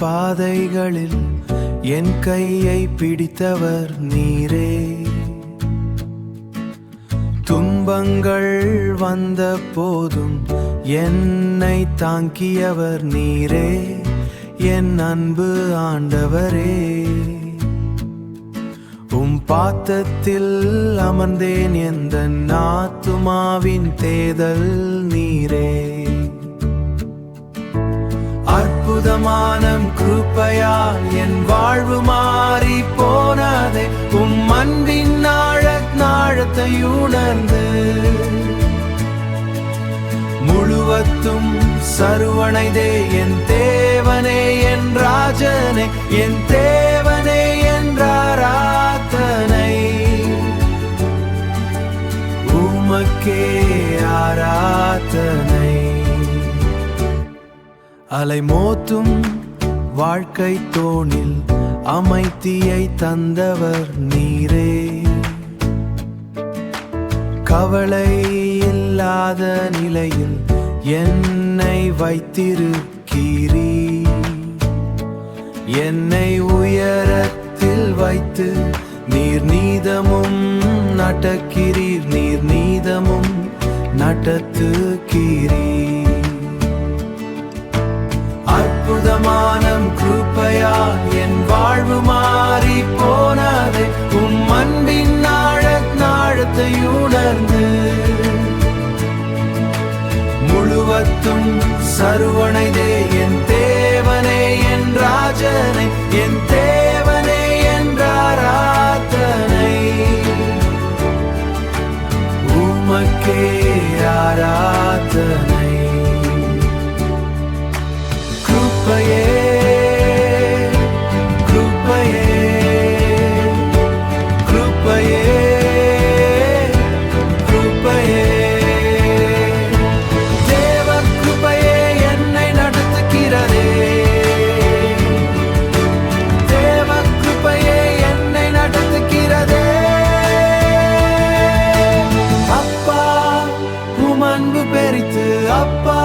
பாதைகளில் என் கையை பிடித்தவர் நீரே. துன்பங்கள் வந்த போதும் என்னை தாங்கியவர் நீரே, என் அன்பு ஆண்டவரே. பாத்தத்தில் அமர்ந்தேன் எந்த ஆத்துமாவின் தேடல் நீரே. அற்புதமான கிருபையால் என் வாழ்வு மாறி போனதே, அன்பின் நாழத்தை உணர்ந்து முழுவதும் சருவணைதே. என் தேவனே என் ராஜனே, என் தேவனே என்றாராதனை, உமக்கே ஆராதனை. அலைமோதும் வாழ்க்கை தோணில் அமைதியை தந்தவர் நீரே. கவலை இல்லாத நிலையில் என்னை வைத்திருக்கிறீ. என்னை உயரத்தில் வைத்து நீர் நீதமும் நடக்கிறீர், நீர் நீதமும் நடத்துகிறீர். அற்புதமான கிருபையால் என் வாழ்வு மாறி போனதே, அன்பின் நாழத்தை உணர்ந்து முழுவதும் சருவணைதே. என் தேவனே என் ராஜனை, என் தேவனே என்றாராதனை, உமக்கே ஆராதனை. கிருபையே கிருபையே கிருபையே கிருபையே, தேவ கிருபையே என்னை நடத்துகிறதே. தேவ கிருபையே என்னை நடத்துகிறதே. அப்பா உமன்பு பெரித்து, அப்பா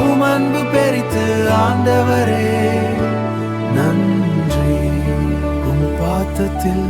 உமன்பு பெரித்து ஆண்டவரே நன்றி. பாத்தத்தில்